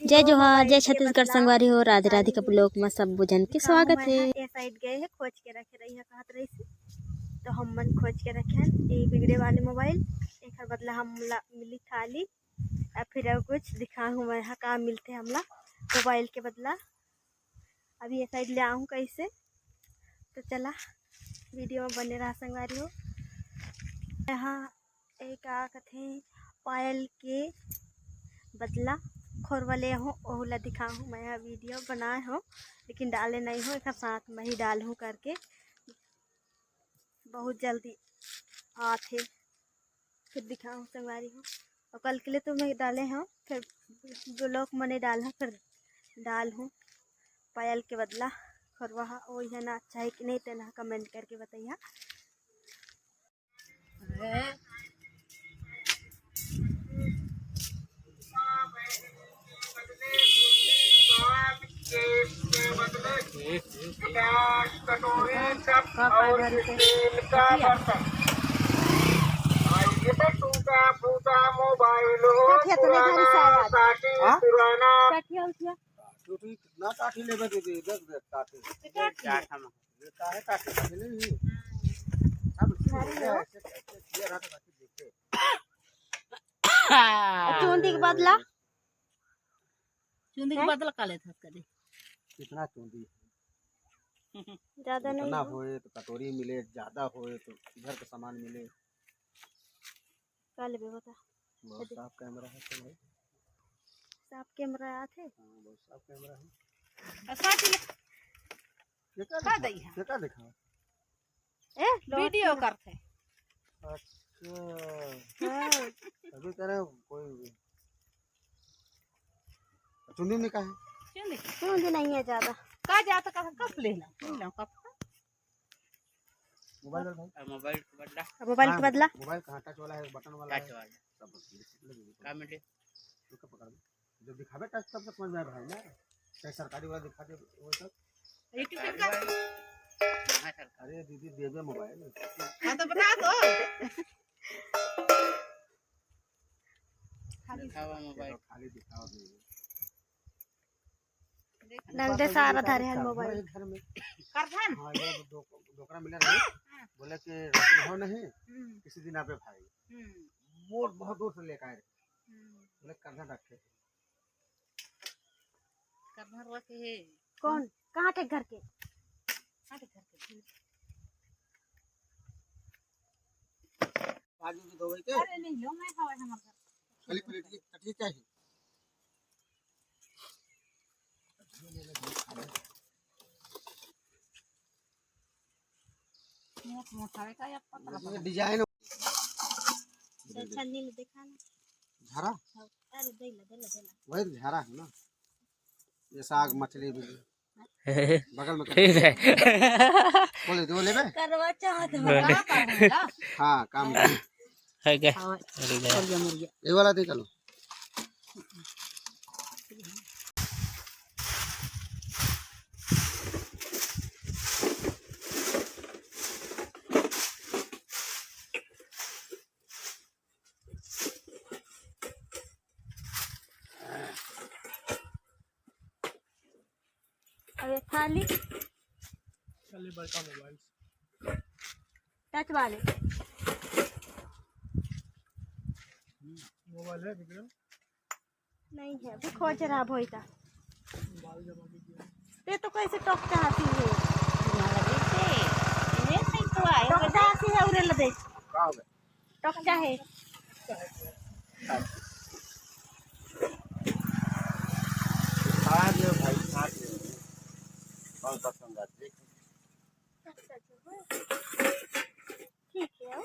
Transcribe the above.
जय जोहार, जय छत्तीसगढ़ संगवारी हो। राधे राधे का ब्लॉग में सब बुझन के स्वागत है। ए साइड गए हैं, खोज के रखे रही है कहत रही से तो हम मन खोज के रखे हैं बिगड़े वाले मोबाइल। एक बदला हम मिली थाली या फिर कुछ दिखा हूँ मैं का मिलते हमला मोबाइल के बदला। अभी ये साइड ले आऊँ कैसे तो चला वीडियो में बने रहा संगवारी हो। यहाँ एक क्या कहते पायल के बदला खोरवा ले हूँ ओहला दिखा हूँ मैं वीडियो बनाए हूँ लेकिन डाले नहीं हूँ। एक साथ में ही डाल हूँ करके बहुत जल्दी आते फिर दिखाऊँ संगवारी हूँ। और कल के लिए तो मैं डाले हूँ फिर ब्लॉग मैंने डाला फिर डाल हूँ पायल के बदला खोरवा वो है ना अच्छा है कि नहीं तेना कमेंट करके बताइए। कितना काठी लेबे दीदी 10 काठी काहे काठी नहीं अब चूंदी के बदला काले था करे कितना चूंदी ज्यादा नहीं होए तो कटोरी मिले, ज्यादा होए तो घर का सामान मिले। काले बता बहुत साफ कैमरा है तो भाई साफ कैमरा आते। हां बहुत साफ कैमरा है। का दई है क्या दिखा ए वीडियो करते। अच्छा हां अभी करे कोई चुंदी में का है चुंदी नहीं है ज्यादा का जाता का कप लेना कप मोबाइल भाई मोबाइल के बदला मोबाइल कहां टच वाला है बटन वाला है सब का मिले तो पकड़ जब दिखावे टच तब तक समझ में भाई ना चाहे सरकारी वाला दिखा दे वो सब यूट्यूब का हां सर। अरे दीदी दे दे मोबाइल हां तो बता दो खाली दिखावा मोबाइल खाली दिखाओ नंदे सारा धरे है मोबाइल घर में करधन। हां ये दोकरा मिला नहीं बोले कि रखना हो नहीं किसी दिन आपे भाई मोर बहुत दूर से लेकर आए बोले करधन रखे करधन रखे कौन कहां थे घर के आज भी दो गई के अरे नहीं लो मैं खावा हमर घर खाली प्लेट की चटनी चाहिए मोटा का या पतला डिजाइन छन्नी में देखा ना झारा अरे देला वही तो झारा है ना ये साग मछली भी बगल में बोले दो लेबे करवा चाहत हां काम है क्या ये वाला देख लो अबे खाली बड़का मोबाइल टच वाले मोबाइल है विक्रम नहीं है भी खोज रहा भोईता ते तो कैसे टॉक चाहती है टॉक चाहती है उरे लदे का हो गया टॉक चाहे आज भाई आज कौन पसंद है देख ठीक है